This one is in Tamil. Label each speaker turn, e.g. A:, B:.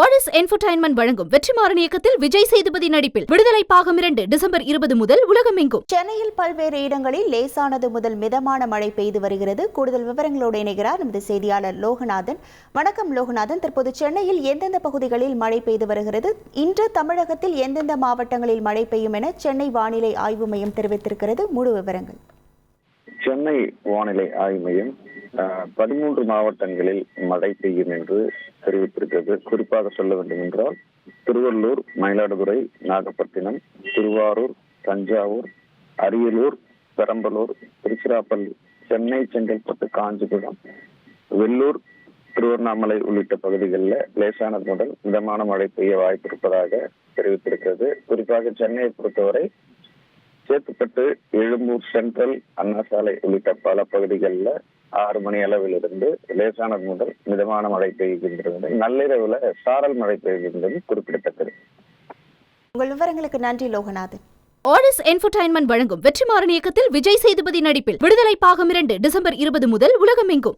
A: ஆரிஸ் என்டர்டெயின்மெண்ட் வழங்கும் வெற்றிமாறன் இயக்கத்தில் விஜய் சேதுபதி நடிப்பில் விடுதலை பாகம் 2 டிசம்பர் 20 முதல் உலகமெங்கும்.
B: சென்னையில் பல்வேறு இடங்களில் லேசானது முதல் மிதமான மழை பெய்து வருகிறது. கூடுதல் விவரங்களோடு இணைகிறார் நமது செய்தியாளர் லோகநாதன். வணக்கம் லோகநாதன். தற்போது சென்னையில் எந்தெந்த பகுதிகளில் மழை பெய்து வருகிறது, இன்று தமிழகத்தில் எந்தெந்த மாவட்டங்களில் மழை பெய்யும் என சென்னை வானிலை ஆய்வு மையம் தெரிவித்திருக்கிறது? முழு விவரங்கள்.
C: சென்னை வானிலை ஆய்வு மையம் 13 மாவட்டங்களில் மழை பெய்யும் என்று தெரிவித்திருக்கிறது. குறிப்பாக சொல்ல வேண்டும் என்றால் திருவள்ளூர், மயிலாடுதுறை, நாகப்பட்டினம், திருவாரூர், தஞ்சாவூர், அரியலூர், பெரம்பலூர், திருச்சிராப்பள்ளி, சென்னை, செங்கல்பட்டு, காஞ்சிபுரம், வெள்ளூர், திருவண்ணாமலை உள்ளிட்ட பகுதிகளில் லேசானது முதல் மிதமான மழை பெய்ய வாய்ப்பு இருப்பதாக தெரிவித்திருக்கிறது. குறிப்பாக சென்னையை பொறுத்தவரை சேத்துப்பட்டு, எழும்பூர், சென்ட்ரல், அண்ணா சாலை உள்ளிட்ட பல பகுதிகளில் 6 மணி அளவிலிருந்து லேசானது முதல் மிதமான மழை பெய்கின்றது. நள்ளிரவுல சாரல் மழை பெய்கின்றது குறிப்பிடத்தக்கது.
B: உங்கள் விவரங்களுக்கு நன்றி லோகநாதன்.
A: ஆரிஸ் என்டர்டெயின்மெண்ட் வழங்கும் வெற்றிமாறன் இயக்கத்தில் விஜய் சேதுபதி நடிப்பில் விடுதலை பாகம் 2 டிசம்பர் 20 முதல் உலகமெங்கும்.